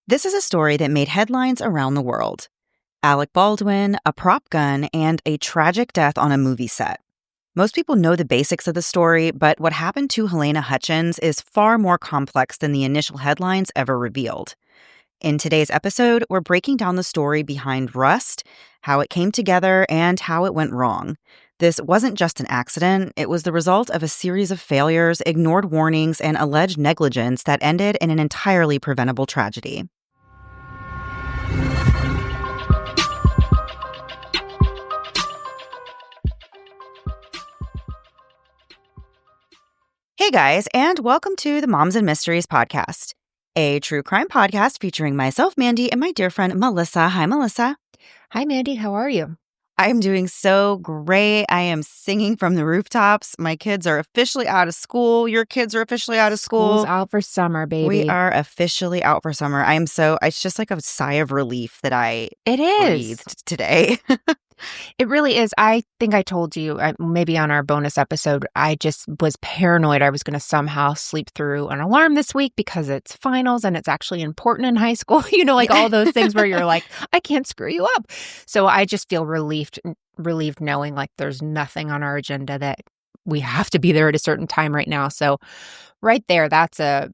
This is a story that made headlines around the world. Alec Baldwin, a prop gun, and a tragic death on a movie set. Most people know the basics of the story, but what happened to Halyna Hutchins is far more complex than the initial headlines ever revealed. In today's episode, we're breaking down the story behind Rust, how it came together, and how it went wrong. This wasn't just an accident, it was the result of a series of failures, ignored warnings, and alleged negligence that ended in an entirely preventable tragedy. Hey guys, and welcome to the Moms and Mysteries podcast, a true crime podcast featuring myself, Mandy, and my dear friend, Melissa. Hi, Melissa. Hi, Mandy. How are you? I'm doing so great. I am singing from the rooftops. My kids are officially out of school. Your kids are officially out of school. School's out for summer, baby. We are officially out for summer. It's just like a sigh of relief that I breathed today. It really is. I think I told you, maybe on our bonus episode, I just was paranoid I was going to somehow sleep through an alarm this week because it's finals and it's actually important in high school. Like all those things where you're like, I can't screw you up. So I just feel relieved knowing like there's nothing on our agenda that we have to be there at a certain time right now. So right there, that's a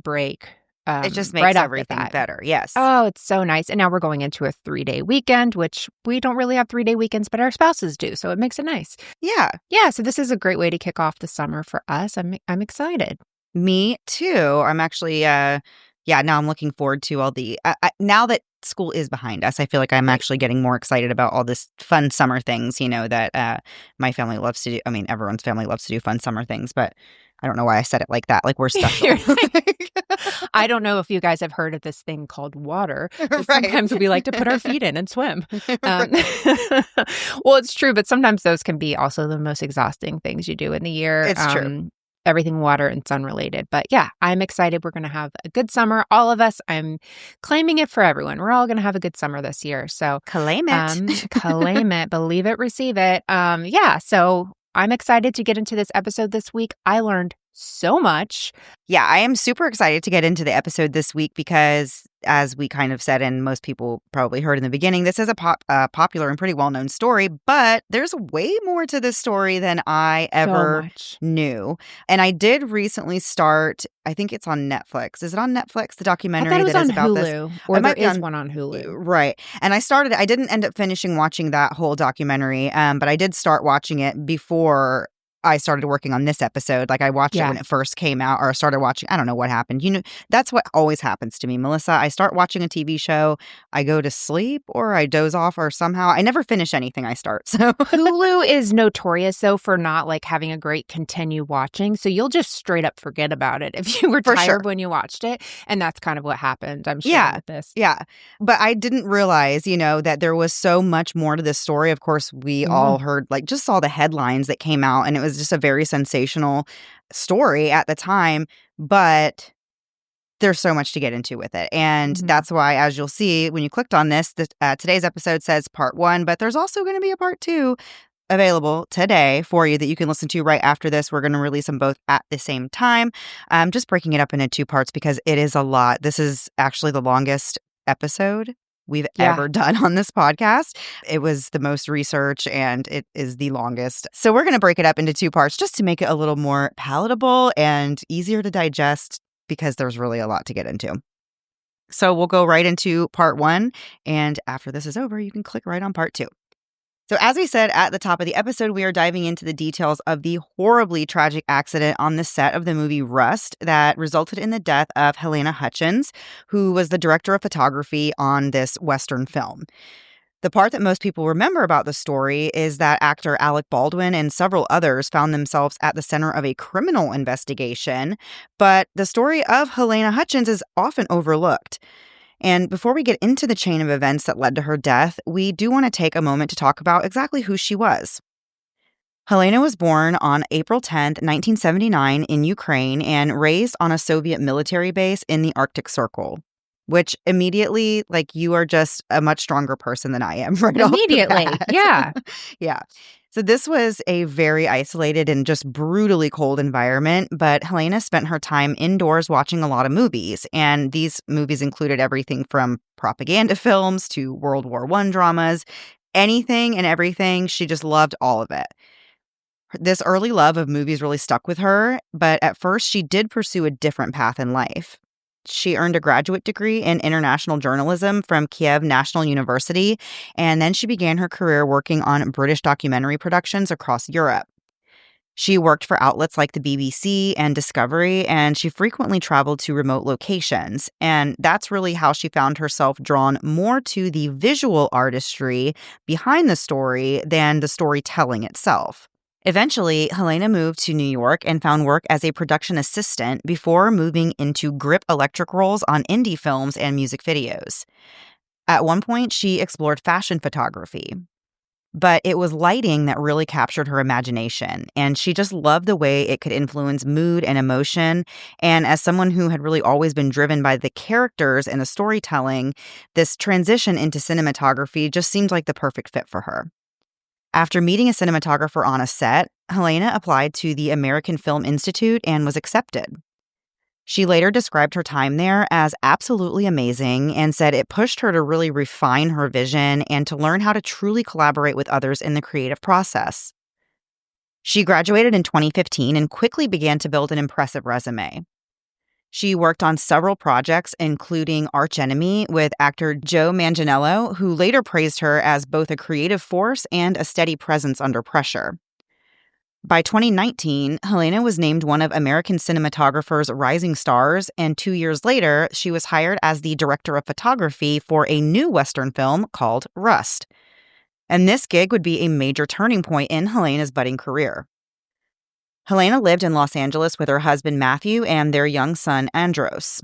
break. It just makes everything better. Yes. Oh, it's so nice. And now we're going into a 3-day weekend, which we don't really have 3-day weekends, but our spouses do. So it makes it nice. Yeah. Yeah. So this is a great way to kick off the summer for us. I'm excited. Me too. I'm actually, now I'm looking forward to all the, now that school is behind us, I feel like I'm actually getting more excited about all this fun summer things, that my family loves to do. I mean, everyone's family loves to do fun summer things, but I don't know why I said it like that. Like we're special. I don't know if you guys have heard of this thing called water. Right. Sometimes we like to put our feet in and swim. Well, it's true, but sometimes those can be also the most exhausting things you do in the year. It's true. Everything water and sun related. But yeah, I'm excited. We're going to have a good summer. All of us. I'm claiming it for everyone. We're all going to have a good summer this year. So claim it. Claim it. Believe it. Receive it. So I'm excited to get into this episode this week. I learned so much. Yeah, I am super excited to get into the episode this week because, as we kind of said, and most people probably heard in the beginning, this is a popular and pretty well-known story, but there's way more to this story than I ever knew. And I did recently start, I think it's on Netflix. Is it on Netflix, the documentary that is about Hulu, this? Or there is one on Hulu. Right. And I didn't end up finishing watching that whole documentary, but I did start watching it before I started working on this episode. Like I watched it when it first came out, or started watching. I don't know what happened. That's what always happens to me, Melissa. I start watching a TV show, I go to sleep, or I doze off, or somehow I never finish anything I start. So Hulu is notorious though for not like having a great continue watching. So you'll just straight up forget about it if you were tired when you watched it. And that's kind of what happened, I'm sure, with this. Yeah. But I didn't realize, that there was so much more to this story. Of course, we all heard, just saw the headlines that came out, and it was just a very sensational story at the time, but there's so much to get into with it. And that's why, as you'll see when you clicked on this, today's episode says part 1, but there's also going to be a part 2 available today for you that you can listen to right after this. We're going to release them both at the same time. I'm just breaking it up into 2 parts because it is a lot. This is actually the longest episode we've ever done on this podcast. It was the most research and it is the longest. So we're going to break it up into 2 parts just to make it a little more palatable and easier to digest because there's really a lot to get into. So we'll go right into part 1. And after this is over, you can click right on part 2. So as we said at the top of the episode, we are diving into the details of the horribly tragic accident on the set of the movie Rust that resulted in the death of Halyna Hutchins, who was the director of photography on this Western film. The part that most people remember about the story is that actor Alec Baldwin and several others found themselves at the center of a criminal investigation, but the story of Halyna Hutchins is often overlooked. And before we get into the chain of events that led to her death, we do want to take a moment to talk about exactly who she was. Halyna was born on April 10th, 1979 in Ukraine and raised on a Soviet military base in the Arctic Circle, which immediately, you are just a much stronger person than I am right off the bat. Yeah. Yeah. So this was a very isolated and just brutally cold environment, but Halyna spent her time indoors watching a lot of movies, and these movies included everything from propaganda films to World War I dramas, anything and everything. She just loved all of it. This early love of movies really stuck with her, but at first she did pursue a different path in life. She earned a graduate degree in international journalism from Kiev National University, and then she began her career working on British documentary productions across Europe. She worked for outlets like the BBC and Discovery, and she frequently traveled to remote locations. And that's really how she found herself drawn more to the visual artistry behind the story than the storytelling itself. Eventually, Halyna moved to New York and found work as a production assistant before moving into grip electric roles on indie films and music videos. At one point, she explored fashion photography. But it was lighting that really captured her imagination, and she just loved the way it could influence mood and emotion. And as someone who had really always been driven by the characters and the storytelling, this transition into cinematography just seemed like the perfect fit for her. After meeting a cinematographer on a set, Halyna applied to the American Film Institute and was accepted. She later described her time there as absolutely amazing and said it pushed her to really refine her vision and to learn how to truly collaborate with others in the creative process. She graduated in 2015 and quickly began to build an impressive resume. She worked on several projects, including Arch Enemy with actor Joe Manganiello, who later praised her as both a creative force and a steady presence under pressure. By 2019, Halyna was named one of American cinematographer's rising stars, and 2 years later, she was hired as the director of photography for a new Western film called Rust. And this gig would be a major turning point in Halyna's budding career. Halyna lived in Los Angeles with her husband Matthew and their young son Andros.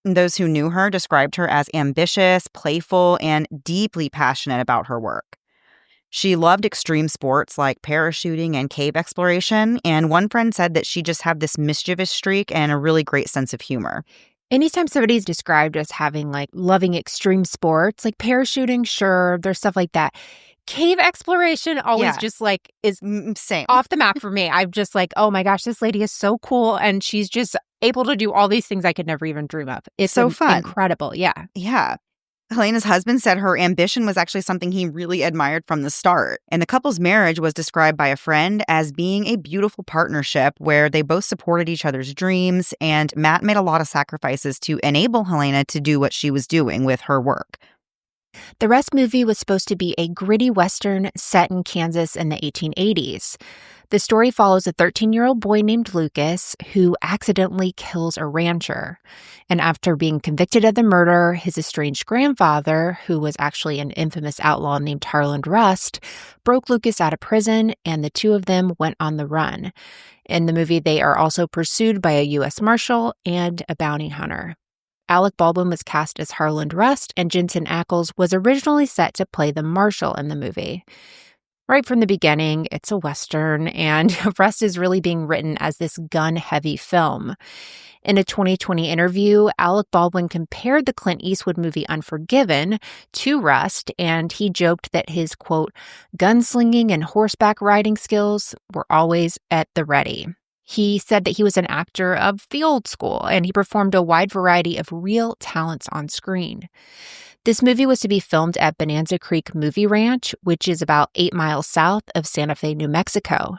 Those who knew her described her as ambitious, playful, and deeply passionate about her work. She loved extreme sports like parachuting and cave exploration, and one friend said that she just had this mischievous streak and a really great sense of humor. Anytime somebody's described as having loving extreme sports, like parachuting, sure, there's stuff like that. Cave exploration always just is same off the map for me. I'm just like, oh my gosh, this lady is so cool, and she's just able to do all these things I could never even dream of. It's so fun. Incredible. Yeah. Yeah. Halyna's husband said her ambition was actually something he really admired from the start. And the couple's marriage was described by a friend as being a beautiful partnership where they both supported each other's dreams, and Matt made a lot of sacrifices to enable Halyna to do what she was doing with her work. The Rust movie was supposed to be a gritty Western set in Kansas in the 1880s. The story follows a 13-year-old boy named Lucas who accidentally kills a rancher. And after being convicted of the murder, his estranged grandfather, who was actually an infamous outlaw named Harland Rust, broke Lucas out of prison, and the two of them went on the run. In the movie, they are also pursued by a U.S. Marshal and a bounty hunter. Alec Baldwin was cast as Harland Rust, and Jensen Ackles was originally set to play the Marshal in the movie. Right from the beginning, it's a Western, and Rust is really being written as this gun-heavy film. In a 2020 interview, Alec Baldwin compared the Clint Eastwood movie Unforgiven to Rust, and he joked that his, quote, gunslinging and horseback riding skills were always at the ready. He said that he was an actor of the old school, and he performed a wide variety of real talents on screen. This movie was to be filmed at Bonanza Creek Movie Ranch, which is about 8 miles south of Santa Fe, New Mexico.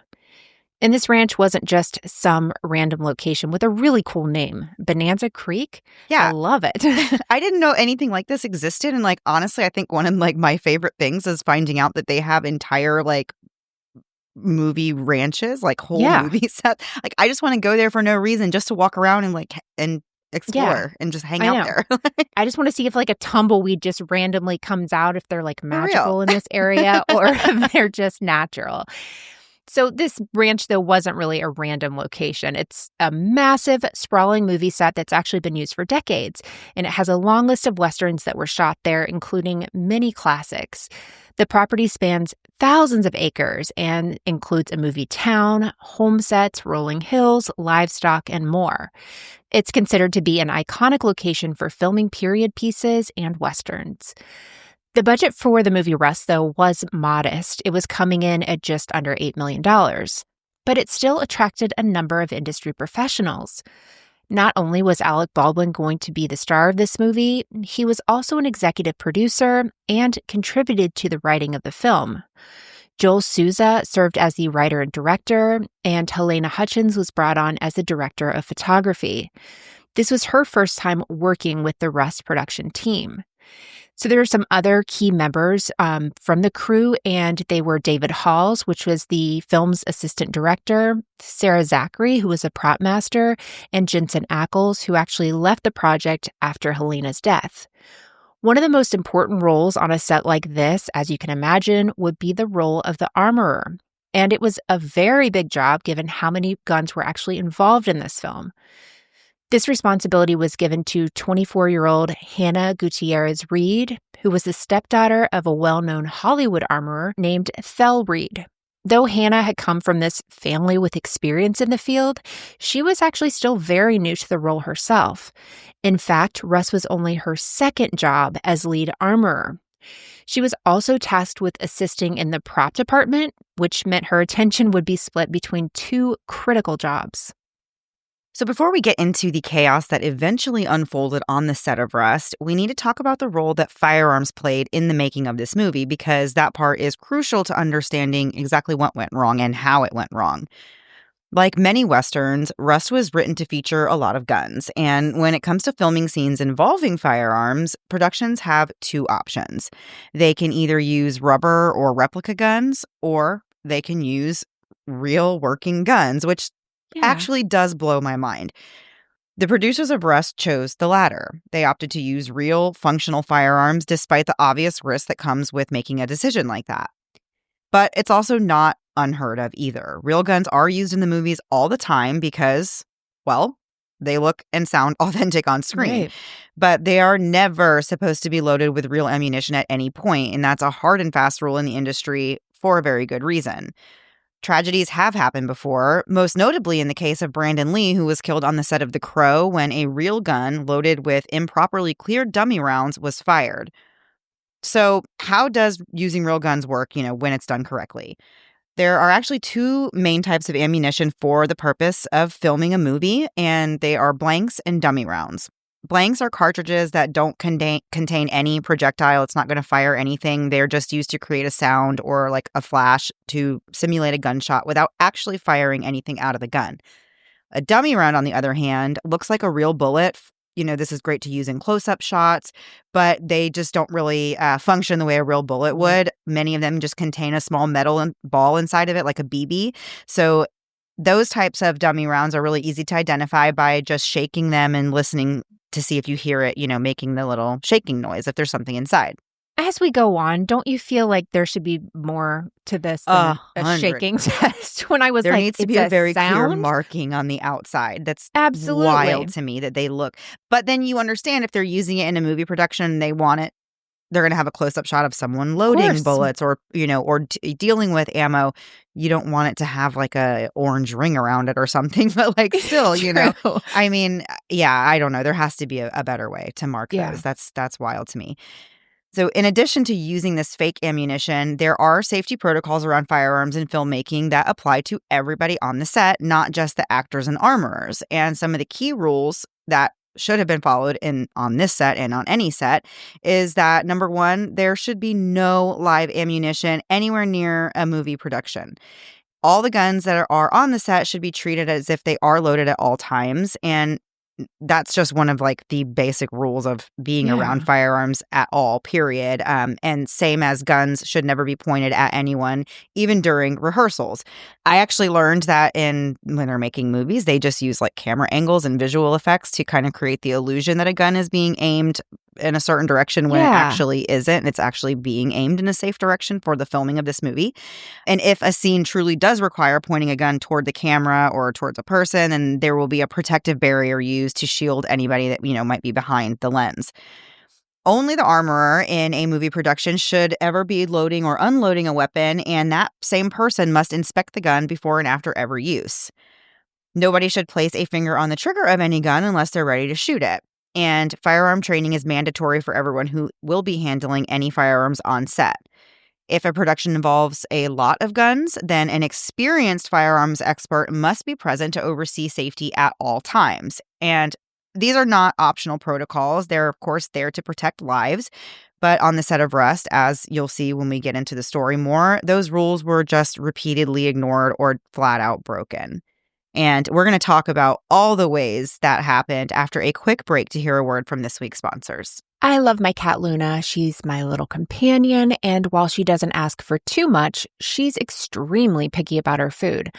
And this ranch wasn't just some random location with a really cool name. Bonanza Creek? Yeah. I love it. I didn't know anything like this existed. And honestly, I think one of my favorite things is finding out that they have entire movie ranches, whole movie sets. I just want to go there for no reason, just to walk around and explore and just hang out there. I just want to see if a tumbleweed just randomly comes out, if they're magical in this area or if they're just natural. So this ranch, though, wasn't really a random location. It's a massive, sprawling movie set that's actually been used for decades, and it has a long list of Westerns that were shot there, including many classics. The property spans thousands of acres and includes a movie town, home sets, rolling hills, livestock, and more. It's considered to be an iconic location for filming period pieces and Westerns. The budget for the movie Rust, though, was modest. It was coming in at just under $8 million. But it still attracted a number of industry professionals. Not only was Alec Baldwin going to be the star of this movie, he was also an executive producer and contributed to the writing of the film. Joel Souza served as the writer and director, and Halyna Hutchins was brought on as the director of photography. This was her first time working with the Rust production team. So there are some other key members from the crew, and they were David Halls, which was the film's assistant director, Sarah Zachary, who was a prop master, and Jensen Ackles, who actually left the project after Halyna's death. One of the most important roles on a set like this, as you can imagine, would be the role of the armorer. And it was a very big job given how many guns were actually involved in this film. This responsibility was given to 24-year-old Hannah Gutierrez Reed, who was the stepdaughter of a well-known Hollywood armorer named Thel Reed. Though Hannah had come from this family with experience in the field, she was actually still very new to the role herself. In fact, Russ was only her second job as lead armorer. She was also tasked with assisting in the prop department, which meant her attention would be split between two critical jobs. So before we get into the chaos that eventually unfolded on the set of Rust, we need to talk about the role that firearms played in the making of this movie, because that part is crucial to understanding exactly what went wrong and how it went wrong. Like many Westerns, Rust was written to feature a lot of guns, and when it comes to filming scenes involving firearms, productions have two options. They can either use rubber or replica guns, or they can use real working guns, which actually does blow my mind. The producers of Rust chose the latter. They opted to use real, functional firearms despite the obvious risk that comes with making a decision like that. But it's also not unheard of either. Real guns are used in the movies all the time because, well, they look and sound authentic on screen. Right. But they are never supposed to be loaded with real ammunition at any point, and that's a hard and fast rule in the industry for a very good reason. Tragedies have happened before, most notably in the case of Brandon Lee, who was killed on the set of The Crow when a real gun loaded with improperly cleared dummy rounds was fired. So how does using real guns work, when it's done correctly? There are actually two main types of ammunition for the purpose of filming a movie, and they are blanks and dummy rounds. Blanks are cartridges that don't contain any projectile. It's not going to fire anything. They're just used to create a sound or like a flash to simulate a gunshot without actually firing anything out of the gun. A dummy round, on the other hand, looks like a real bullet. This is great to use in close-up shots, but they just don't really function the way a real bullet would. Many of them just contain a small metal ball inside of it, like a BB. So those types of dummy rounds are really easy to identify by just shaking them and listening to see if you hear it, making the little shaking noise if there's something inside. As we go on, don't you feel like there should be more to this than a shaking test? When I was there like, needs to be a very clear sound? marking on the outside. That's Absolutely wild to me that they look. But then you understand if they're using it in a movie production and they want it, they're going to have a close-up shot of someone loading bullets or dealing with ammo. You don't want it to have like a orange ring around it or something, but like still, I mean, yeah, I don't know. There has to be a better way to mark those. That's wild to me. So in addition to using this fake ammunition, there are safety protocols around firearms in filmmaking that apply to everybody on the set, not just the actors and armorers. And some of the key rules that should have been followed on this set and on any set is that, number one, there should be no live ammunition anywhere near a movie production. All the guns that are on the set should be treated as if they are loaded at all times, and that's just one of like the basic rules of being around firearms at all, period. And same as guns should never be pointed at anyone, even during rehearsals. I actually learned that when they're making movies, they just use like camera angles and visual effects to kind of create the illusion that a gun is being aimed in a certain direction when it actually isn't. It's actually being aimed in a safe direction for the filming of this movie. And if a scene truly does require pointing a gun toward the camera or towards a person, then there will be a protective barrier used to shield anybody that, might be behind the lens. Only the armorer in a movie production should ever be loading or unloading a weapon, and that same person must inspect the gun before and after every use. Nobody should place a finger on the trigger of any gun unless they're ready to shoot it. And firearm training is mandatory for everyone who will be handling any firearms on set. If a production involves a lot of guns, then an experienced firearms expert must be present to oversee safety at all times. And these are not optional protocols. They're, of course, there to protect lives. But on the set of Rust, as you'll see when we get into the story more, those rules were just repeatedly ignored or flat out broken. And we're going to talk about all the ways that happened after a quick break to hear a word from this week's sponsors. I love my cat Luna. She's my little companion, and while she doesn't ask for too much, she's extremely picky about her food.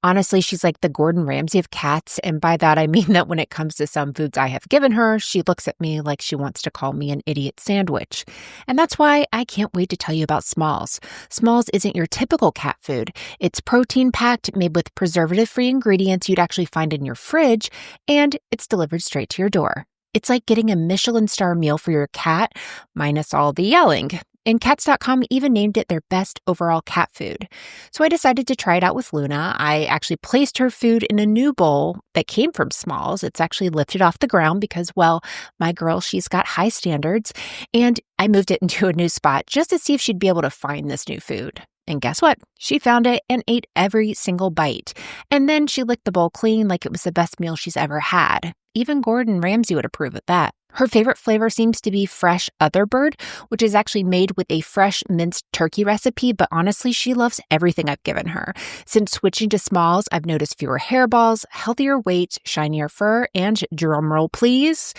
Honestly, she's like the Gordon Ramsay of cats, and by that I mean that when it comes to some foods I have given her, she looks at me like she wants to call me an idiot sandwich. And that's why I can't wait to tell you about Smalls. Smalls isn't your typical cat food. It's protein-packed, made with preservative-free ingredients you'd actually find in your fridge, and it's delivered straight to your door. It's like getting a Michelin star meal for your cat, minus all the yelling. And Cats.com even named it their best overall cat food. So I decided to try it out with Luna. I actually placed her food in a new bowl that came from Smalls. It's actually lifted off the ground because, well, my girl, she's got high standards. And I moved it into a new spot just to see if she'd be able to find this new food. And guess what? She found it and ate every single bite. And then she licked the bowl clean like it was the best meal she's ever had. Even Gordon Ramsay would approve of that. Her favorite flavor seems to be fresh Otherbird, which is actually made with a fresh minced turkey recipe, but honestly, she loves everything I've given her. Since switching to Smalls, I've noticed fewer hairballs, healthier weight, shinier fur, and drumroll please,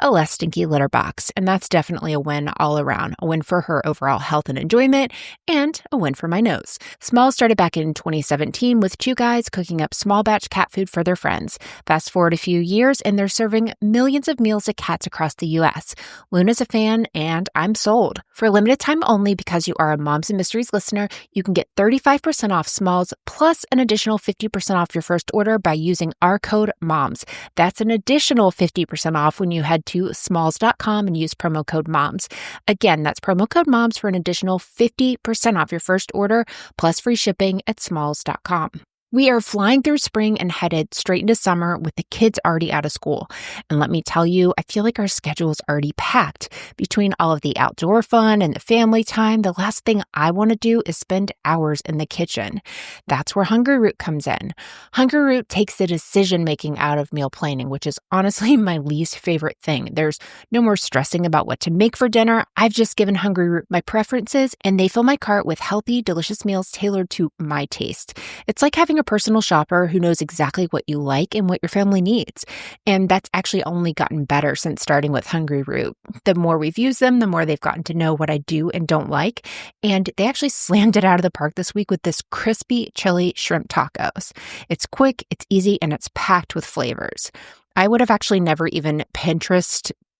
a less stinky litter box. And that's definitely a win all around. A win for her overall health and enjoyment, and a win for my nose. Smalls started back in 2017 with two guys cooking up small batch cat food for their friends. Fast forward a few years, and they're serving millions of meals to cats across the U.S. Luna's a fan, and I'm sold. For a limited time only, because you are a Moms and Mysteries listener, you can get 35% off Smalls plus an additional 50% off your first order by using our code MOMS. That's an additional 50% off when you head to smalls.com and use promo code MOMS. Again, that's promo code MOMS for an additional 50% off your first order plus free shipping at smalls.com. We are flying through spring and headed straight into summer with the kids already out of school. And let me tell you, I feel like our schedule is already packed. Between all of the outdoor fun and the family time, the last thing I want to do is spend hours in the kitchen. That's where Hungry Root comes in. Hungry Root takes the decision-making out of meal planning, which is honestly my least favorite thing. There's no more stressing about what to make for dinner. I've just given Hungry Root my preferences, and they fill my cart with healthy, delicious meals tailored to my taste. It's like having a personal shopper who knows exactly what you like and what your family needs. And that's actually only gotten better since starting with Hungry Root. The more we've used them, the more they've gotten to know what I do and don't like. And they actually slammed it out of the park this week with this crispy chili shrimp tacos. It's quick, it's easy, and it's packed with flavors. I would have actually never even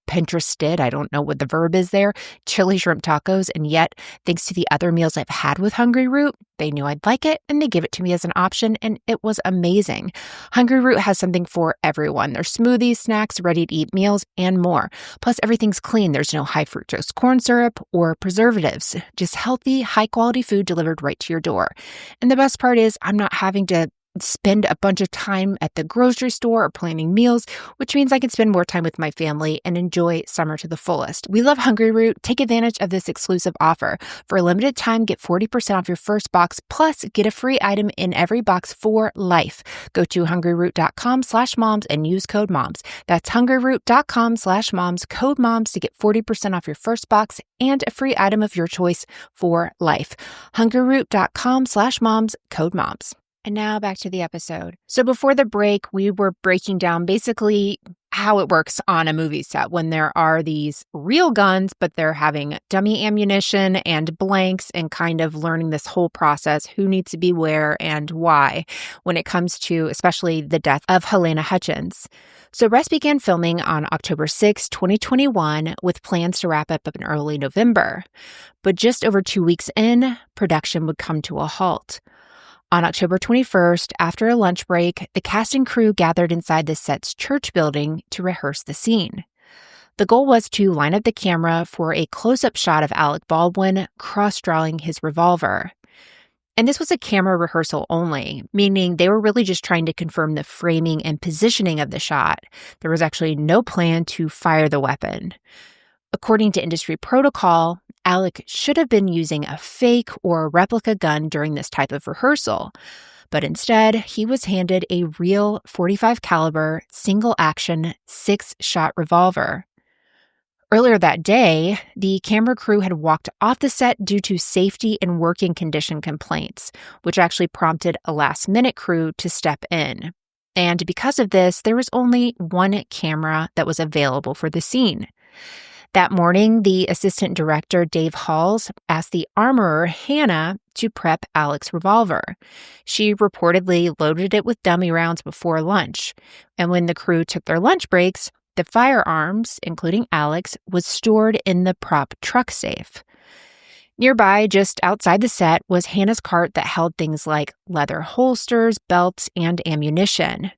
Pinterested, I don't know what the verb is there, chili shrimp tacos, and yet, thanks to the other meals I've had with Hungry Root, they knew I'd like it, and they gave it to me as an option, and it was amazing. Hungry Root has something for everyone. There's smoothies, snacks, ready-to-eat meals, and more. Plus, everything's clean. There's no high-fructose corn syrup or preservatives. Just healthy, high-quality food delivered right to your door. And the best part is, I'm not having to spend a bunch of time at the grocery store or planning meals, which means I can spend more time with my family and enjoy summer to the fullest. We love Hungry Root. Take advantage of this exclusive offer. For a limited time, get 40% off your first box, plus get a free item in every box for life. Go to hungryroot.com/moms and use code MOMS. That's hungryroot.com/moms, code MOMS to get 40% off your first box and a free item of your choice for life. hungryroot.com/moms, code MOMS. And now back to the episode. So before the break, we were breaking down basically how it works on a movie set when there are these real guns, but they're having dummy ammunition and blanks and kind of learning this whole process, who needs to be where and why, when it comes to especially the death of Halyna Hutchins. So Rust began filming on October 6, 2021, with plans to wrap up in early November. But just over 2 weeks in, production would come to a halt. On October 21st, after a lunch break, the cast and crew gathered inside the set's church building to rehearse the scene. The goal was to line up the camera for a close-up shot of Alec Baldwin cross-drawing his revolver. And this was a camera rehearsal only, meaning they were really just trying to confirm the framing and positioning of the shot. There was actually no plan to fire the weapon. According to industry protocol, Alec should have been using a fake or replica gun during this type of rehearsal. But instead, he was handed a real .45 caliber single-action 6-shot revolver. Earlier that day, the camera crew had walked off the set due to safety and working condition complaints, which actually prompted a last-minute crew to step in. And because of this, there was only one camera that was available for the scene. That morning, the assistant director, Dave Halls, asked the armorer, Hannah, to prep Alec's revolver. She reportedly loaded it with dummy rounds before lunch. And when the crew took their lunch breaks, the firearms, including Alec's, was stored in the prop truck safe. Nearby, just outside the set, was Hannah's cart that held things like leather holsters, belts, and ammunition.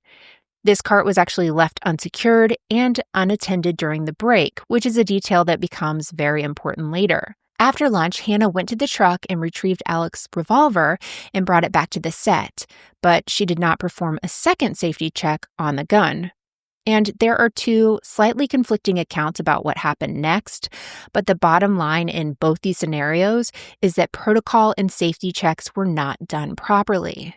This cart was actually left unsecured and unattended during the break, which is a detail that becomes very important later. After lunch, Hannah went to the truck and retrieved Alec's revolver and brought it back to the set, but she did not perform a second safety check on the gun. And there are two slightly conflicting accounts about what happened next, but the bottom line in both these scenarios is that protocol and safety checks were not done properly.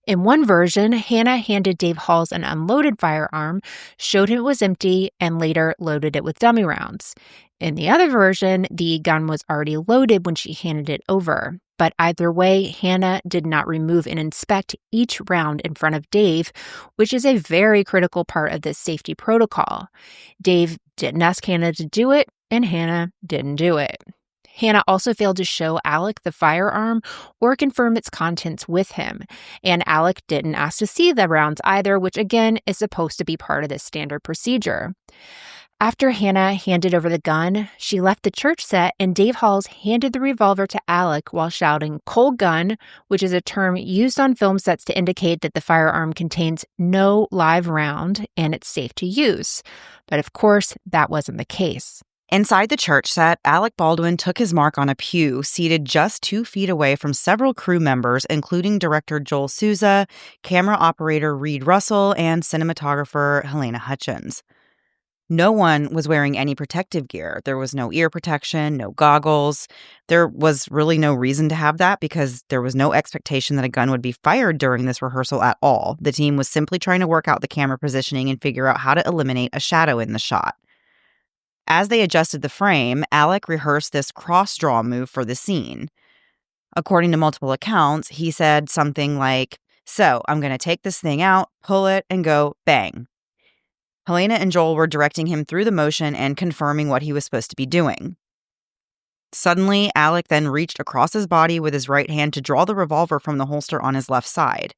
In one version, Hannah handed Dave Halls an unloaded firearm, showed him it was empty, and later loaded it with dummy rounds. In the other version, the gun was already loaded when she handed it over. But either way, Hannah did not remove and inspect each round in front of Dave, which is a very critical part of this safety protocol. Dave didn't ask Hannah to do it, and Hannah didn't do it. Hannah also failed to show Alec the firearm or confirm its contents with him. And Alec didn't ask to see the rounds either, which again is supposed to be part of this standard procedure. After Hannah handed over the gun, she left the church set and Dave Halls handed the revolver to Alec while shouting "cold gun," which is a term used on film sets to indicate that the firearm contains no live round and it's safe to use. But of course, that wasn't the case. Inside the church set, Alec Baldwin took his mark on a pew seated just 2 feet away from several crew members, including director Joel Souza, camera operator Reed Russell, and cinematographer Halyna Hutchins. No one was wearing any protective gear. There was no ear protection, no goggles. There was really no reason to have that because there was no expectation that a gun would be fired during this rehearsal at all. The team was simply trying to work out the camera positioning and figure out how to eliminate a shadow in the shot. As they adjusted the frame, Alec rehearsed this cross-draw move for the scene. According to multiple accounts, he said something like, "So, I'm going to take this thing out, pull it, and go bang." Halyna and Joel were directing him through the motion and confirming what he was supposed to be doing. Suddenly, Alec then reached across his body with his right hand to draw the revolver from the holster on his left side.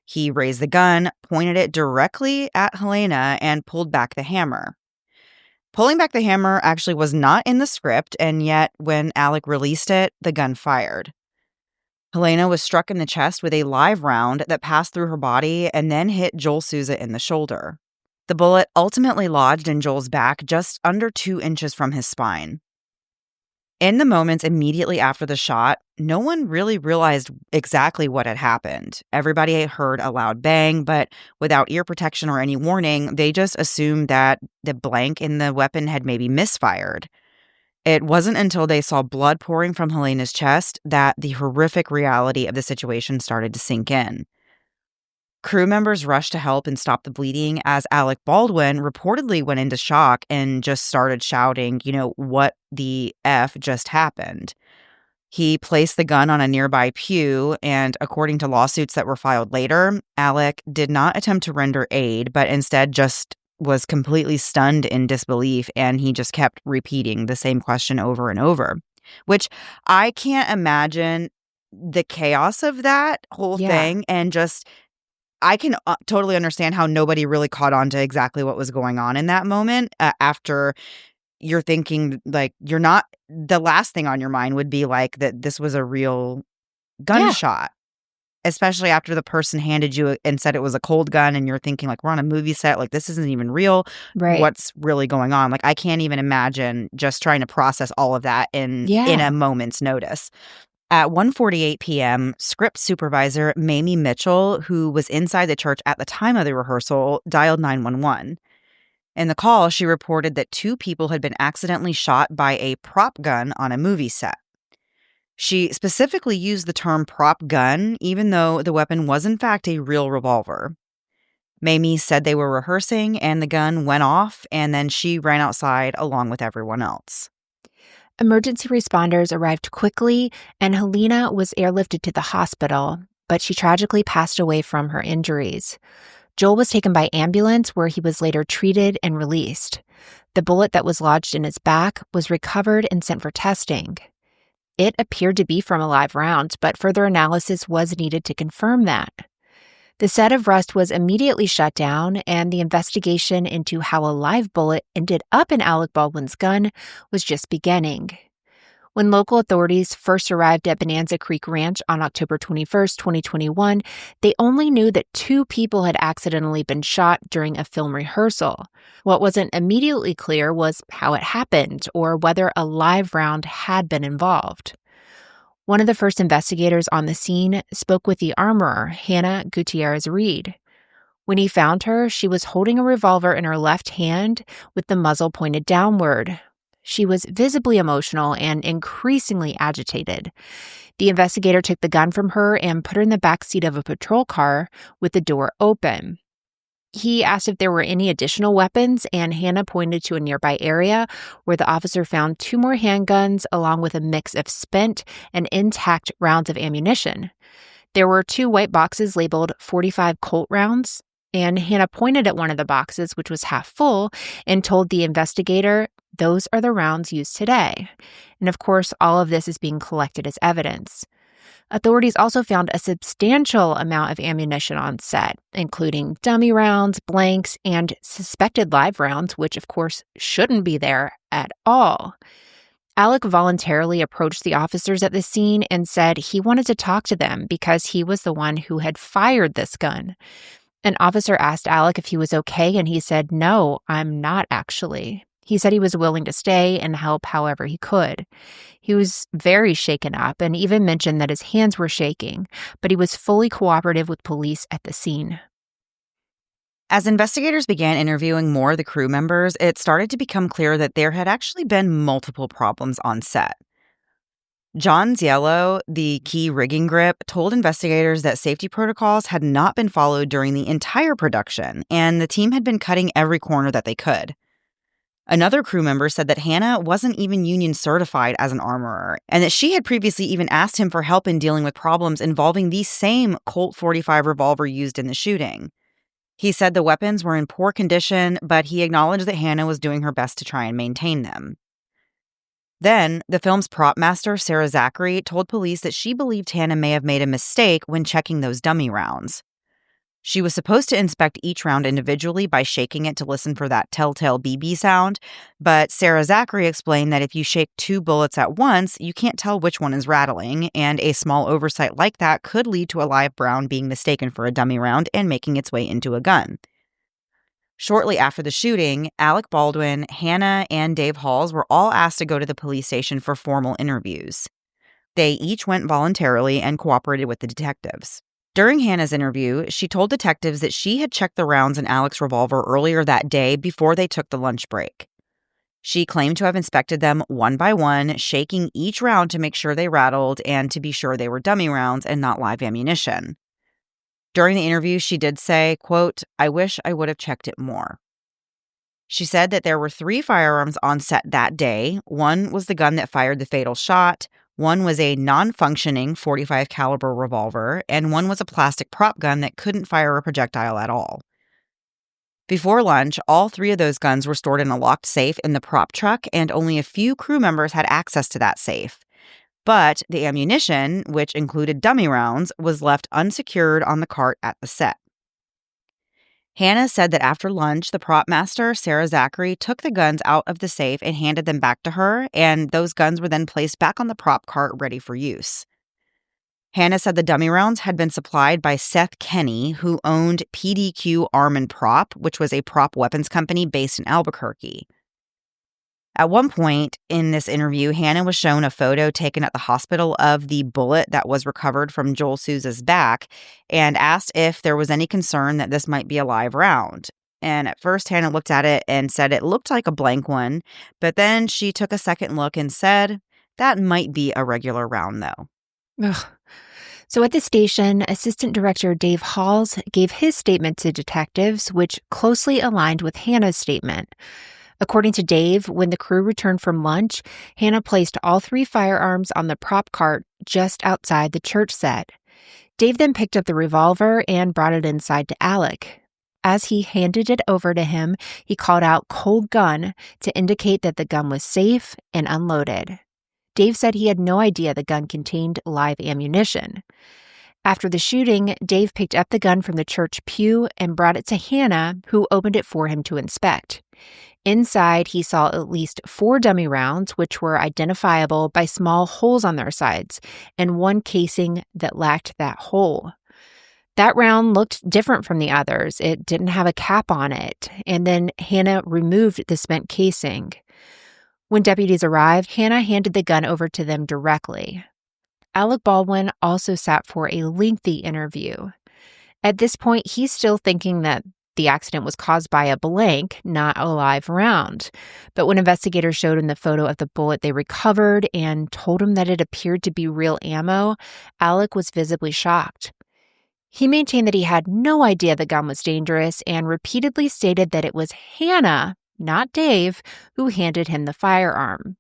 He raised the gun, pointed it directly at Halyna, and pulled back the hammer. Pulling back the hammer actually was not in the script, and yet when Alec released it, the gun fired. Halyna was struck in the chest with a live round that passed through her body and then hit Joel Souza in the shoulder. The bullet ultimately lodged in Joel's back just under 2 inches from his spine. In the moments immediately after the shot, no one really realized exactly what had happened. Everybody heard a loud bang, but without ear protection or any warning, they just assumed that the blank in the weapon had maybe misfired. It wasn't until they saw blood pouring from Halyna's chest that the horrific reality of the situation started to sink in. Crew members rushed to help and stop the bleeding as Alec Baldwin reportedly went into shock and just started shouting, what the F just happened. He placed the gun on a nearby pew, and according to lawsuits that were filed later, Alec did not attempt to render aid, but instead just was completely stunned in disbelief, and he just kept repeating the same question over and over, which I can't imagine the chaos of that whole thing, and just I can totally understand how nobody really caught on to exactly what was going on in that moment after you're thinking, you're not, the last thing on your mind would be that this was a real gunshot, especially after the person handed you and said it was a cold gun and you're thinking we're on a movie set, this isn't even real. Right. What's really going on? I can't even imagine just trying to process all of that in a moment's notice. At 1:48 p.m., script supervisor Mamie Mitchell, who was inside the church at the time of the rehearsal, dialed 911. In the call, she reported that 2 people had been accidentally shot by a prop gun on a movie set. She specifically used the term prop gun, even though the weapon was in fact a real revolver. Mamie said they were rehearsing and the gun went off, and then she ran outside along with everyone else. Emergency responders arrived quickly, and Halyna was airlifted to the hospital, but she tragically passed away from her injuries. Joel was taken by ambulance, where he was later treated and released. The bullet that was lodged in his back was recovered and sent for testing. It appeared to be from a live round, but further analysis was needed to confirm that. The set of Rust was immediately shut down, and the investigation into how a live bullet ended up in Alec Baldwin's gun was just beginning. When local authorities first arrived at Bonanza Creek Ranch on October 21st, 2021, they only knew that 2 people had accidentally been shot during a film rehearsal. What wasn't immediately clear was how it happened or whether a live round had been involved. One of the first investigators on the scene spoke with the armorer, Hannah Gutierrez-Reed. When he found her, she was holding a revolver in her left hand with the muzzle pointed downward. She was visibly emotional and increasingly agitated. The investigator took the gun from her and put her in the back seat of a patrol car with the door open. He asked if there were any additional weapons, and Hannah pointed to a nearby area where the officer found 2 more handguns along with a mix of spent and intact rounds of ammunition. There were 2 white boxes labeled .45 Colt rounds, and Hannah pointed at one of the boxes, which was half full, and told the investigator, "Those are the rounds used today." And of course, all of this is being collected as evidence. Authorities also found a substantial amount of ammunition on set, including dummy rounds, blanks, and suspected live rounds, which of course shouldn't be there at all. Alec voluntarily approached the officers at the scene and said he wanted to talk to them because he was the one who had fired this gun. An officer asked Alec if he was okay, and he said, "No, I'm not actually." He said he was willing to stay and help however he could. He was very shaken up and even mentioned that his hands were shaking, but he was fully cooperative with police at the scene. As investigators began interviewing more of the crew members, it started to become clear that there had actually been multiple problems on set. John Ziello, the key rigging grip, told investigators that safety protocols had not been followed during the entire production, and the team had been cutting every corner that they could. Another crew member said that Hannah wasn't even union certified as an armorer, and that she had previously even asked him for help in dealing with problems involving the same Colt .45 revolver used in the shooting. He said the weapons were in poor condition, but he acknowledged that Hannah was doing her best to try and maintain them. Then, the film's prop master, Sarah Zachary, told police that she believed Hannah may have made a mistake when checking those dummy rounds. She was supposed to inspect each round individually by shaking it to listen for that telltale BB sound, but Sarah Zachary explained that if you shake 2 bullets at once, you can't tell which one is rattling, and a small oversight like that could lead to a live round being mistaken for a dummy round and making its way into a gun. Shortly after the shooting, Alec Baldwin, Hannah, and Dave Halls were all asked to go to the police station for formal interviews. They each went voluntarily and cooperated with the detectives. During Hannah's interview, she told detectives that she had checked the rounds in Alec's revolver earlier that day before they took the lunch break. She claimed to have inspected them one by one, shaking each round to make sure they rattled and to be sure they were dummy rounds and not live ammunition. During the interview, she did say, quote, "I wish I would have checked it more." She said that there were 3 firearms on set that day. One was the gun that fired the fatal shot, one was a non-functioning .45 caliber revolver, and one was a plastic prop gun that couldn't fire a projectile at all. Before lunch, all 3 of those guns were stored in a locked safe in the prop truck, and only a few crew members had access to that safe. But the ammunition, which included dummy rounds, was left unsecured on the cart at the set. Hannah said that after lunch, the prop master, Sarah Zachary, took the guns out of the safe and handed them back to her, and those guns were then placed back on the prop cart ready for use. Hannah said the dummy rounds had been supplied by Seth Kenny, who owned PDQ Arm and Prop, which was a prop weapons company based in Albuquerque. At one point in this interview, Hannah was shown a photo taken at the hospital of the bullet that was recovered from Joel Souza's back and asked if there was any concern that this might be a live round. And at first, Hannah looked at it and said it looked like a blank one, but then she took a second look and said, that might be a regular round, though. Ugh. So at the station, Assistant Director Dave Halls gave his statement to detectives, which closely aligned with Hannah's statement. According to Dave, when the crew returned from lunch, Hannah placed all 3 firearms on the prop cart just outside the church set. Dave then picked up the revolver and brought it inside to Alec. As he handed it over to him, he called out "cold gun" to indicate that the gun was safe and unloaded. Dave said he had no idea the gun contained live ammunition. After the shooting, Dave picked up the gun from the church pew and brought it to Hannah, who opened it for him to inspect. Inside, he saw at least 4 dummy rounds, which were identifiable by small holes on their sides, and 1 casing that lacked that hole. That round looked different from the others. It didn't have a cap on it, and then Hannah removed the spent casing. When deputies arrived, Hannah handed the gun over to them directly. Alec Baldwin also sat for a lengthy interview. At this point, he's still thinking that the accident was caused by a blank, not a live round. But when investigators showed him the photo of the bullet they recovered and told him that it appeared to be real ammo, Alec was visibly shocked. He maintained that he had no idea the gun was dangerous and repeatedly stated that it was Hannah, not Dave, who handed him the firearm.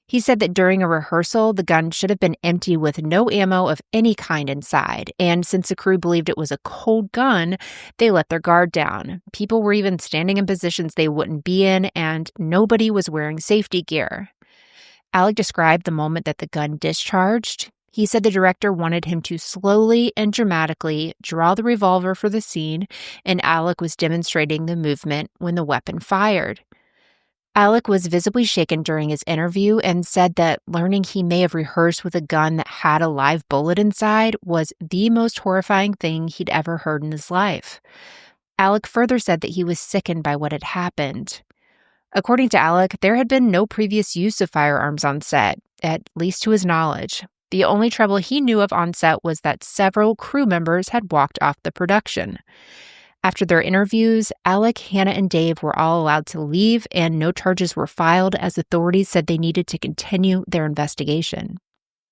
He said that during a rehearsal, the gun should have been empty with no ammo of any kind inside, and since the crew believed it was a cold gun, they let their guard down. People were even standing in positions they wouldn't be in, and nobody was wearing safety gear. Alec described the moment that the gun discharged. He said the director wanted him to slowly and dramatically draw the revolver for the scene, and Alec was demonstrating the movement when the weapon fired. Alec was visibly shaken during his interview and said that learning he may have rehearsed with a gun that had a live bullet inside was the most horrifying thing he'd ever heard in his life. Alec further said that he was sickened by what had happened. According to Alec, there had been no previous use of firearms on set, at least to his knowledge. The only trouble he knew of on set was that several crew members had walked off the production. After their interviews, Alec, Hannah, and Dave were all allowed to leave, and no charges were filed as authorities said they needed to continue their investigation.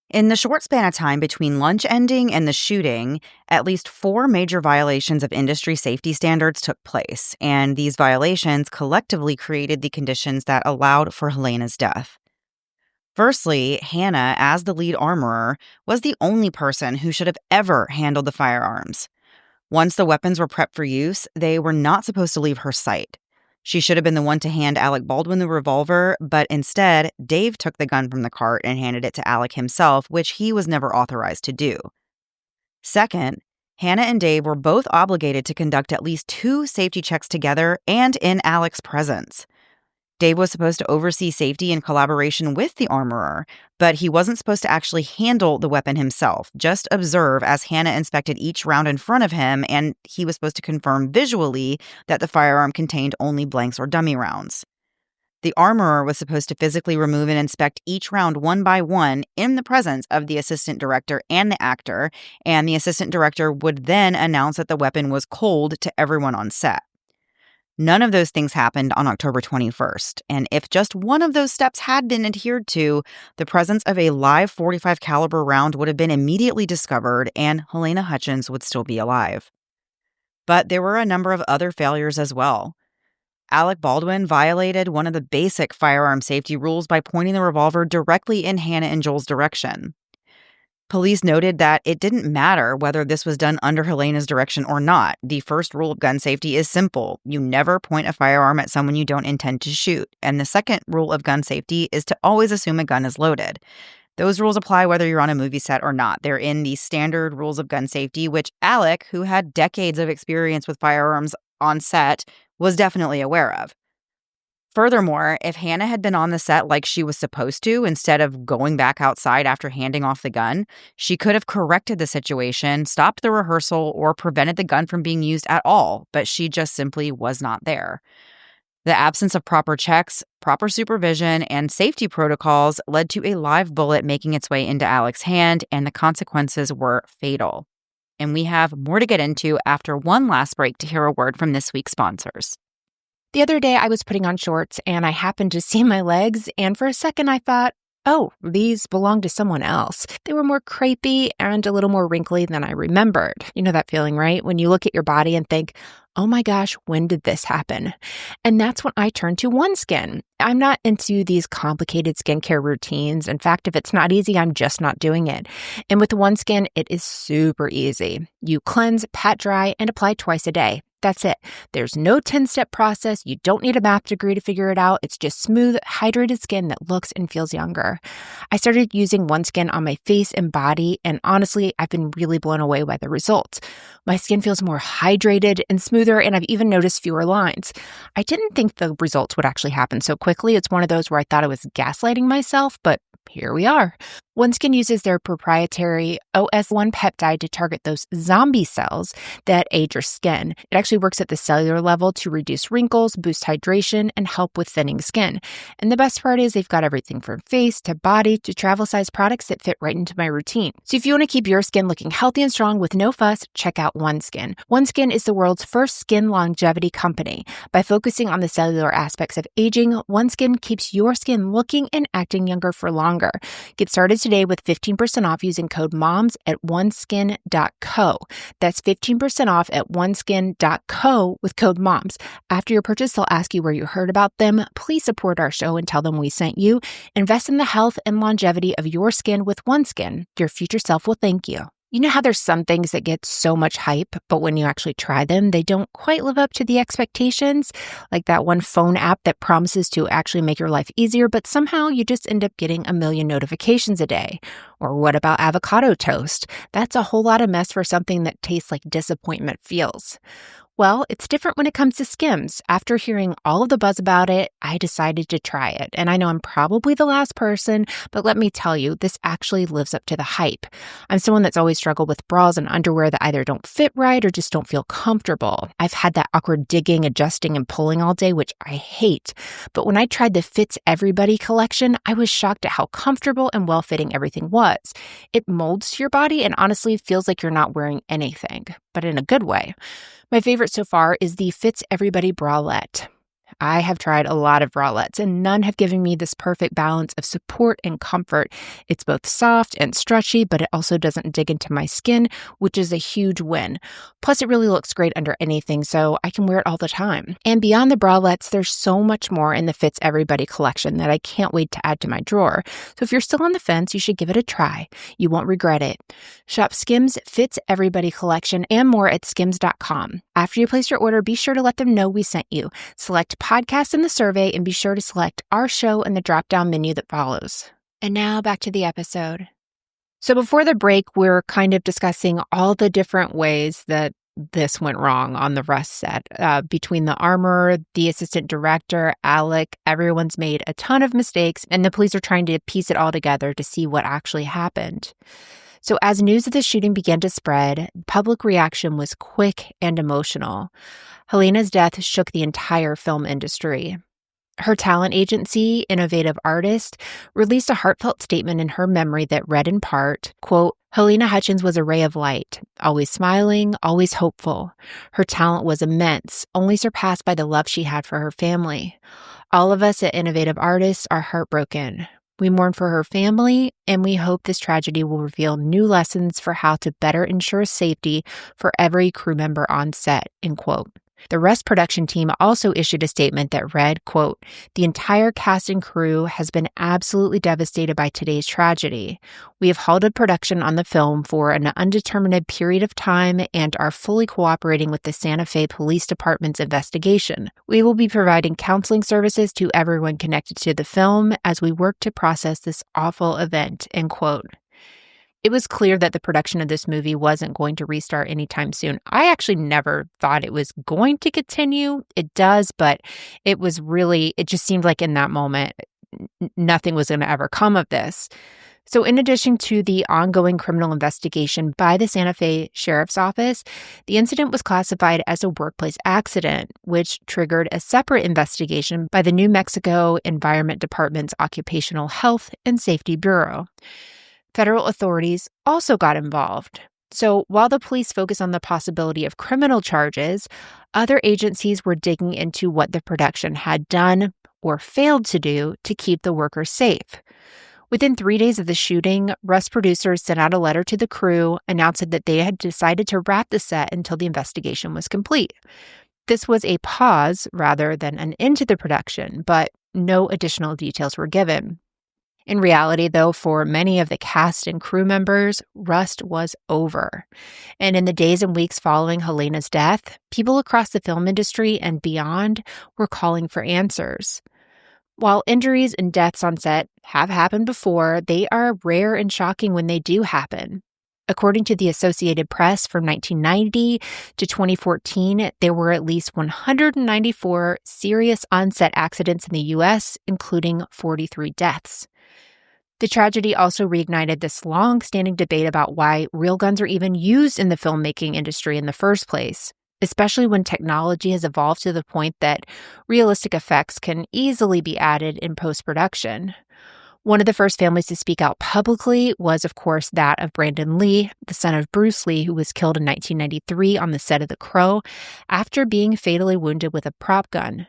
In the short span of time between lunch ending and the shooting, at least 4 major violations of industry safety standards took place, and these violations collectively created the conditions that allowed for Halyna's death. Firstly, Hannah, as the lead armorer, was the only person who should have ever handled the firearms. Once the weapons were prepped for use, they were not supposed to leave her sight. She should have been the one to hand Alec Baldwin the revolver, but instead, Dave took the gun from the cart and handed it to Alec himself, which he was never authorized to do. Second, Hannah and Dave were both obligated to conduct at least 2 safety checks together and in Alec's presence. Dave was supposed to oversee safety in collaboration with the armorer, but he wasn't supposed to actually handle the weapon himself, just observe as Hannah inspected each round in front of him, and he was supposed to confirm visually that the firearm contained only blanks or dummy rounds. The armorer was supposed to physically remove and inspect each round one by one in the presence of the assistant director and the actor, and the assistant director would then announce that the weapon was cold to everyone on set. None of those things happened on October 21st, and if just one of those steps had been adhered to, the presence of a live .45 caliber round would have been immediately discovered and Halyna Hutchins would still be alive. But there were a number of other failures as well. Alec Baldwin violated one of the basic firearm safety rules by pointing the revolver directly in Hannah and Joel's direction. Police noted that it didn't matter whether this was done under Halyna's direction or not. The first rule of gun safety is simple. You never point a firearm at someone you don't intend to shoot. And the second rule of gun safety is to always assume a gun is loaded. Those rules apply whether you're on a movie set or not. They're in the standard rules of gun safety, which Alec, who had decades of experience with firearms on set, was definitely aware of. Furthermore, if Hannah had been on the set like she was supposed to, instead of going back outside after handing off the gun, she could have corrected the situation, stopped the rehearsal, or prevented the gun from being used at all, but she just simply was not there. The absence of proper checks, proper supervision, and safety protocols led to a live bullet making its way into Alec's hand, and the consequences were fatal. And we have more to get into after one last break to hear a word from this week's sponsors. The other day I was putting on shorts and I happened to see my legs, and for a second I thought, oh, these belong to someone else. They were more crepey and a little more wrinkly than I remembered. You know that feeling, right? When you look at your body and think, oh my gosh, when did this happen? And that's when I turned to OneSkin. I'm not into these complicated skincare routines. In fact, if it's not easy, I'm just not doing it. And with OneSkin, it is super easy. You cleanse, pat dry, and apply twice a day. That's it. There's no 10-step process. You don't need a math degree to figure it out. It's just smooth, hydrated skin that looks and feels younger. I started using OneSkin on my face and body, and honestly, I've been really blown away by the results. My skin feels more hydrated and smoother, and I've even noticed fewer lines. I didn't think the results would actually happen so quickly. It's one of those where I thought I was gaslighting myself, but here we are. OneSkin uses their proprietary OS1 peptide to target those zombie cells that age your skin. It actually works at the cellular level to reduce wrinkles, boost hydration, and help with thinning skin. And the best part is they've got everything from face to body to travel size products that fit right into my routine. So if you want to keep your skin looking healthy and strong with no fuss, check out OneSkin. OneSkin is the world's first skin longevity company. By focusing on the cellular aspects of aging, OneSkin keeps your skin looking and acting younger for longer. Get started today with 15% off using code MOMS at oneskin.co. That's 15% off at oneskin.co with code MOMS. After your purchase, they'll ask you where you heard about them. Please support our show and tell them we sent you. Invest in the health and longevity of your skin with OneSkin. Your future self will thank you. You know how there's some things that get so much hype, but when you actually try them, they don't quite live up to the expectations? Like that one phone app that promises to actually make your life easier, but somehow you just end up getting a million notifications a day. Or what about avocado toast? That's a whole lot of mess for something that tastes like disappointment feels. Well, it's different when it comes to Skims. After hearing all of the buzz about it, I decided to try it. And I know I'm probably the last person, but let me tell you, this actually lives up to the hype. I'm someone that's always struggled with bras and underwear that either don't fit right or just don't feel comfortable. I've had that awkward digging, adjusting, and pulling all day, which I hate. But when I tried the Fits Everybody collection, I was shocked at how comfortable and well-fitting everything was. It molds to your body and honestly feels like you're not wearing anything, but in a good way. My favorite so far is the Fits Everybody bralette. I have tried a lot of bralettes, and none have given me this perfect balance of support and comfort. It's both soft and stretchy, but it also doesn't dig into my skin, which is a huge win. Plus, it really looks great under anything, so I can wear it all the time. And beyond the bralettes, there's so much more in the Fits Everybody collection that I can't wait to add to my drawer. So if you're still on the fence, you should give it a try. You won't regret it. Shop Skims Fits Everybody collection and more at skims.com. After you place your order, be sure to let them know we sent you. Select podcast in the survey and be sure to select our show in the drop-down menu that follows. And now back to the episode. So before the break, we're kind of discussing all the different ways that this went wrong on the Rust set. Between the armorer, the assistant director, Alec, everyone's made a ton of mistakes, and the police are trying to piece it all together to see what actually happened. So as news of the shooting began to spread, public reaction was quick and emotional. Halyna's death shook the entire film industry. Her talent agency, Innovative Artist, released a heartfelt statement in her memory that read in part, quote, Halyna Hutchins was a ray of light, always smiling, always hopeful. Her talent was immense, only surpassed by the love she had for her family. All of us at Innovative Artists are heartbroken. We mourn for her family, and we hope this tragedy will reveal new lessons for how to better ensure safety for every crew member on set, end quote. The Rust production team also issued a statement that read, quote, the entire cast and crew has been absolutely devastated by today's tragedy. We have halted production on the film for an undetermined period of time and are fully cooperating with the Santa Fe Police Department's investigation. We will be providing counseling services to everyone connected to the film as we work to process this awful event, end quote. It was clear that the production of this movie wasn't going to restart anytime soon. I actually never thought it was going to continue. It does, but it just seemed like in that moment, nothing was going to ever come of this. So, in addition to the ongoing criminal investigation by the Santa Fe Sheriff's Office, the incident was classified as a workplace accident, which triggered a separate investigation by the New Mexico Environment Department's Occupational Health and Safety Bureau. Federal authorities also got involved. So, while the police focus on the possibility of criminal charges, other agencies were digging into what the production had done or failed to do to keep the workers safe. Within 3 days of the shooting, Rust producers sent out a letter to the crew announcing that they had decided to wrap the set until the investigation was complete. This was a pause rather than an end to the production, but no additional details were given. In reality, though, for many of the cast and crew members, Rust was over. And in the days and weeks following Halyna's death, people across the film industry and beyond were calling for answers. While injuries and deaths on set have happened before, they are rare and shocking when they do happen. According to the Associated Press, from 1990 to 2014, there were at least 194 serious on-set accidents in the U.S., including 43 deaths. The tragedy also reignited this long-standing debate about why real guns are even used in the filmmaking industry in the first place, especially when technology has evolved to the point that realistic effects can easily be added in post-production. One of the first families to speak out publicly was, of course, that of Brandon Lee, the son of Bruce Lee, who was killed in 1993 on the set of The Crow after being fatally wounded with a prop gun.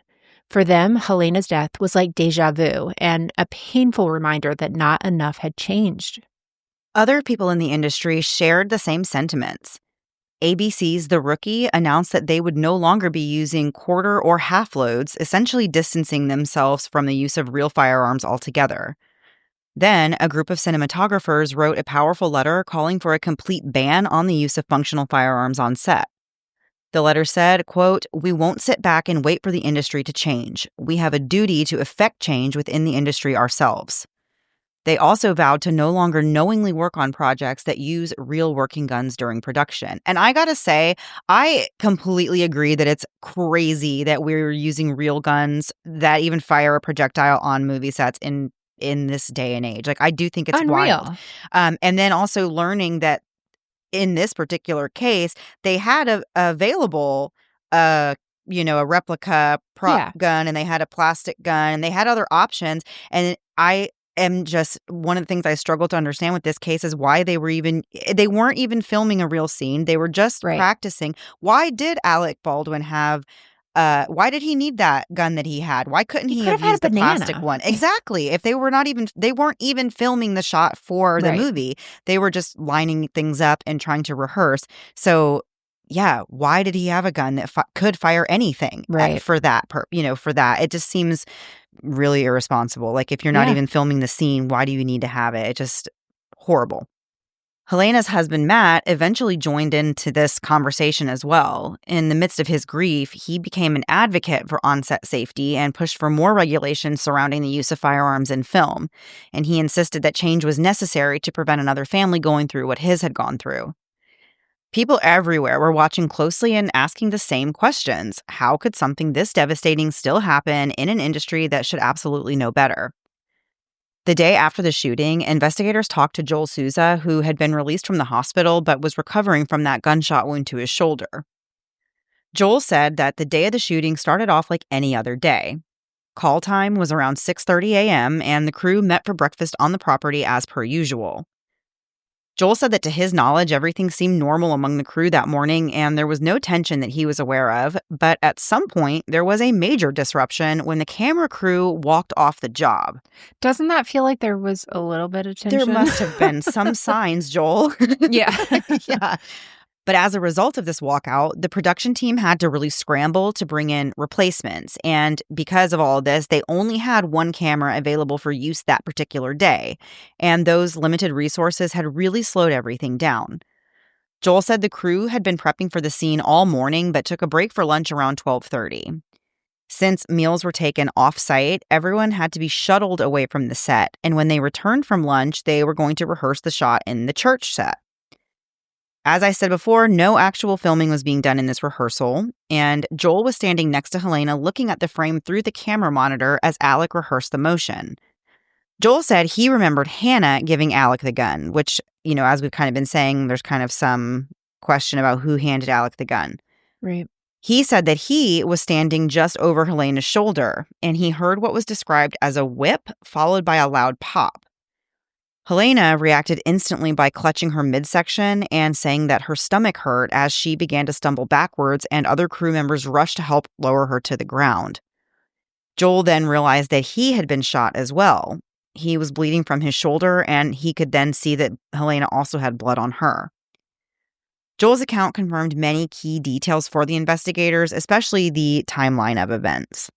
For them, Halyna's death was like déjà vu and a painful reminder that not enough had changed. Other people in the industry shared the same sentiments. ABC's The Rookie announced that they would no longer be using quarter or half loads, essentially distancing themselves from the use of real firearms altogether. Then, a group of cinematographers wrote a powerful letter calling for a complete ban on the use of functional firearms on set. The letter said, quote, "We won't sit back and wait for the industry to change. We have a duty to effect change within the industry ourselves." They also vowed to no longer knowingly work on projects that use real working guns during production. And I gotta say, I completely agree that it's crazy that we're using real guns that even fire a projectile on movie sets in this day and age. Like, I do think it's Unreal. wild. And then also learning that in this particular case, they had available, a replica prop gun, and they had a plastic gun, and they had other options. And I am just, one of the things I struggle to understand with this case is why they weren't even filming a real scene. They were just practicing. Why did Alec Baldwin have why did he need that gun that he had? Why couldn't he have used the plastic one? Exactly. If they weren't even filming the shot for the movie. They were just lining things up and trying to rehearse. So, yeah, why did he have a gun that could fire anything for that? For that, it just seems really irresponsible. Like, if you're not even filming the scene, why do you need to have it? It's just horrible. Halyna's husband, Matt, eventually joined into this conversation as well. In the midst of his grief, he became an advocate for on-set safety and pushed for more regulations surrounding the use of firearms in film. And he insisted that change was necessary to prevent another family going through what his had gone through. People everywhere were watching closely and asking the same questions. How could something this devastating still happen in an industry that should absolutely know better? The day after the shooting, investigators talked to Joel Souza, who had been released from the hospital but was recovering from that gunshot wound to his shoulder. Joel said that the day of the shooting started off like any other day. Call time was around 6:30 a.m., and the crew met for breakfast on the property as per usual. Joel said that to his knowledge, everything seemed normal among the crew that morning, and there was no tension that he was aware of. But at some point, there was a major disruption when the camera crew walked off the job. Doesn't that feel like there was a little bit of tension? There must have been some signs, Joel. Yeah. Yeah. But as a result of this walkout, the production team had to really scramble to bring in replacements. And because of all of this, they only had one camera available for use that particular day. And those limited resources had really slowed everything down. Joel said the crew had been prepping for the scene all morning, but took a break for lunch around 12:30. Since meals were taken off-site, everyone had to be shuttled away from the set. And when they returned from lunch, they were going to rehearse the shot in the church set. As I said before, no actual filming was being done in this rehearsal, and Joel was standing next to Halyna looking at the frame through the camera monitor as Alec rehearsed the motion. Joel said he remembered Hannah giving Alec the gun, which, as we've kind of been saying, there's kind of some question about who handed Alec the gun. Right. He said that he was standing just over Halyna's shoulder, and he heard what was described as a whip followed by a loud pop. Halyna reacted instantly by clutching her midsection and saying that her stomach hurt as she began to stumble backwards, and other crew members rushed to help lower her to the ground. Joel then realized that he had been shot as well. He was bleeding from his shoulder, and he could then see that Halyna also had blood on her. Joel's account confirmed many key details for the investigators, especially the timeline of events.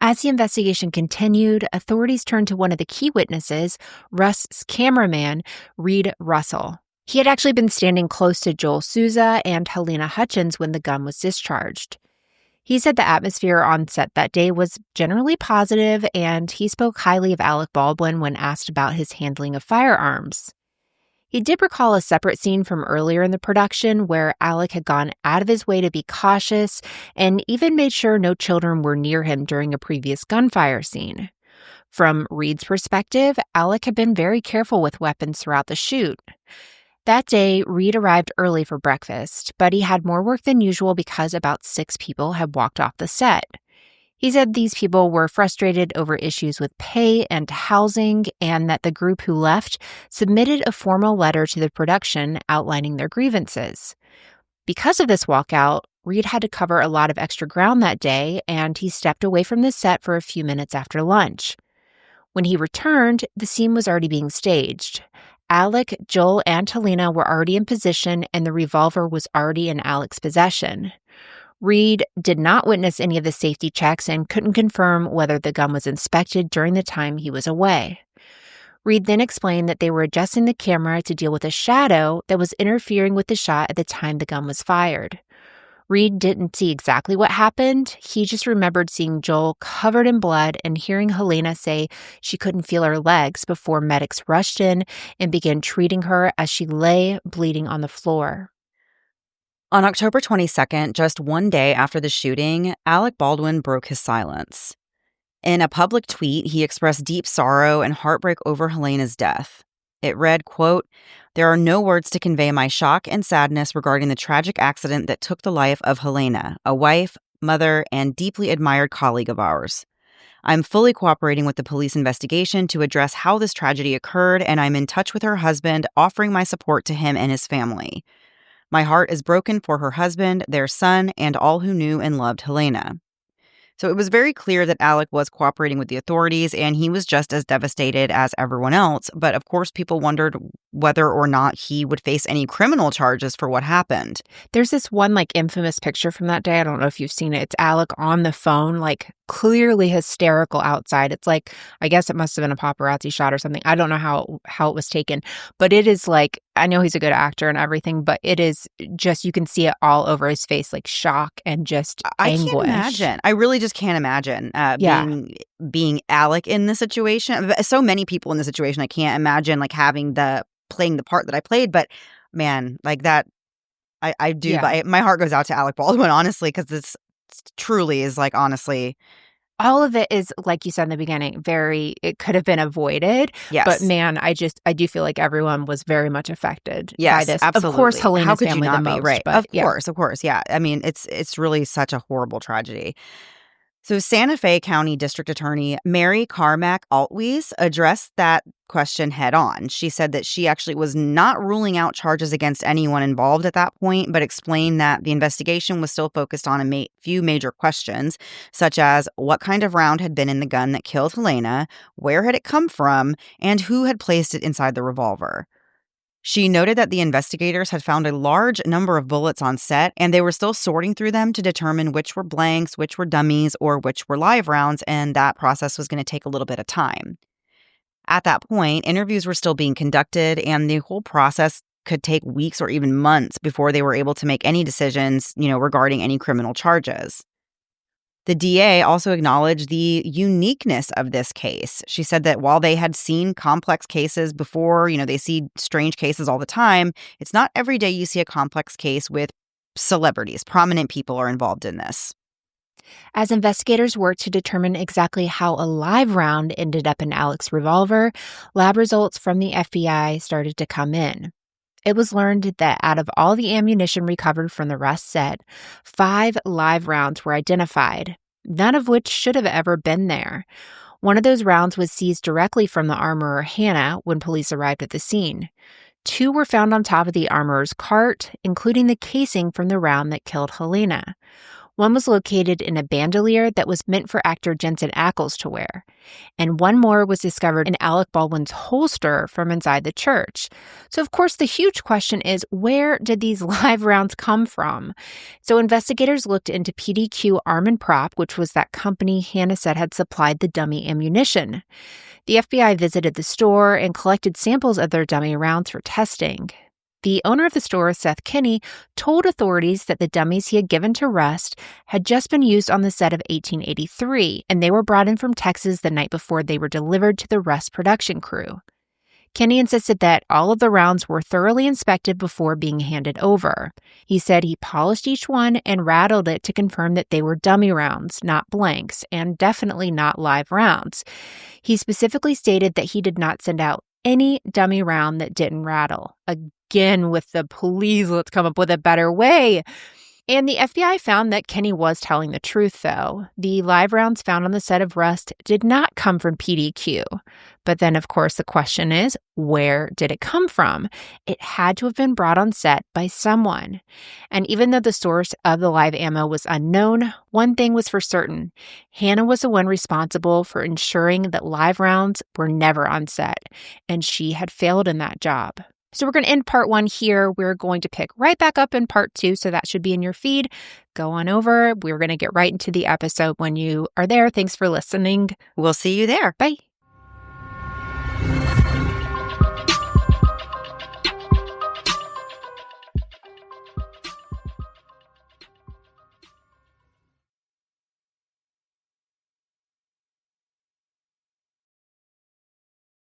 As the investigation continued, authorities turned to one of the key witnesses, Russ's cameraman, Reed Russell. He had actually been standing close to Joel Souza and Halyna Hutchins when the gun was discharged. He said the atmosphere on set that day was generally positive, and he spoke highly of Alec Baldwin when asked about his handling of firearms. He did recall a separate scene from earlier in the production where Alec had gone out of his way to be cautious and even made sure no children were near him during a previous gunfire scene. From Reed's perspective, Alec had been very careful with weapons throughout the shoot. That day, Reed arrived early for breakfast, but he had more work than usual because about 6 people had walked off the set. He said these people were frustrated over issues with pay and housing, and that the group who left submitted a formal letter to the production outlining their grievances. Because of this walkout, Reed had to cover a lot of extra ground that day, and he stepped away from the set for a few minutes after lunch. When he returned, the scene was already being staged. Alec, Joel, and Halyna were already in position, and the revolver was already in Alec's possession. Reed did not witness any of the safety checks and couldn't confirm whether the gun was inspected during the time he was away. Reed then explained that they were adjusting the camera to deal with a shadow that was interfering with the shot at the time the gun was fired. Reed didn't see exactly what happened. He just remembered seeing Joel covered in blood and hearing Halyna say she couldn't feel her legs before medics rushed in and began treating her as she lay bleeding on the floor. On October 22nd, just one day after the shooting, Alec Baldwin broke his silence. In a public tweet, he expressed deep sorrow and heartbreak over Halyna's death. It read, quote, "There are no words to convey my shock and sadness regarding the tragic accident that took the life of Halyna, a wife, mother, and deeply admired colleague of ours. I'm fully cooperating with the police investigation to address how this tragedy occurred, and I'm in touch with her husband, offering my support to him and his family. My heart is broken for her husband, their son, and all who knew and loved Halyna." So it was very clear that Alec was cooperating with the authorities, and he was just as devastated as everyone else. But of course, people wondered whether or not he would face any criminal charges for what happened. There's this one infamous picture from that day. I don't know if you've seen it. It's Alec on the phone, clearly hysterical outside. It's I guess it must have been a paparazzi shot or something. I don't know how it was taken, but it is I know he's a good actor and everything, but it is just, you can see it all over his face, shock and just anguish. I can't imagine. I really just can't imagine being Alec in this situation. So many people in the situation. I can't imagine playing the part that I played. But man, that I do. Yeah. My heart goes out to Alec Baldwin, honestly, because this truly is honestly. All of it is, like you said in the beginning, it could have been avoided. Yes. But man, I do feel like everyone was very much affected by this. Absolutely. Of course, Halyna's How could family you not the most. be? Right. But Of course. Yeah. I mean, it's really such a horrible tragedy. So Santa Fe County District Attorney Mary Carmack Altwies addressed that question head on. She said that she actually was not ruling out charges against anyone involved at that point, but explained that the investigation was still focused on a few major questions, such as what kind of round had been in the gun that killed Halyna, where had it come from, and who had placed it inside the revolver. She noted that the investigators had found a large number of bullets on set, and they were still sorting through them to determine which were blanks, which were dummies, or which were live rounds, and that process was going to take a little bit of time. At that point, interviews were still being conducted, and the whole process could take weeks or even months before they were able to make any decisions, regarding any criminal charges. The DA also acknowledged the uniqueness of this case. She said that while they had seen complex cases before, they see strange cases all the time, it's not every day you see a complex case with celebrities. Prominent people are involved in this. As investigators worked to determine exactly how a live round ended up in Alec's revolver, lab results from the FBI started to come in. It was learned that out of all the ammunition recovered from the Rust set, 5 live rounds were identified, none of which should have ever been there. One of those rounds was seized directly from the armorer Hannah when police arrived at the scene. 2 were found on top of the armorer's cart, including the casing from the round that killed Halyna. One was located in a bandolier that was meant for actor Jensen Ackles to wear. And one more was discovered in Alec Baldwin's holster from inside the church. So, of course, the huge question is, where did these live rounds come from? So investigators looked into PDQ Arm and Prop, which was that company Hannah said had supplied the dummy ammunition. The FBI visited the store and collected samples of their dummy rounds for testing. The owner of the store, Seth Kinney, told authorities that the dummies he had given to Rust had just been used on the set of 1883, and they were brought in from Texas the night before they were delivered to the Rust production crew. Kinney insisted that all of the rounds were thoroughly inspected before being handed over. He said he polished each one and rattled it to confirm that they were dummy rounds, not blanks, and definitely not live rounds. He specifically stated that he did not send out any dummy round that didn't rattle. Again, with the please, let's come up with a better way. And the FBI found that Kinney was telling the truth, though. The live rounds found on the set of Rust did not come from PDQ. But then, of course, the question is, where did it come from? It had to have been brought on set by someone. And even though the source of the live ammo was unknown, one thing was for certain. Hannah was the one responsible for ensuring that live rounds were never on set, and she had failed in that job. So we're going to end part 1 here. We're going to pick right back up in part 2, so that should be in your feed. Go on over. We're going to get right into the episode when you are there. Thanks for listening. We'll see you there. Bye.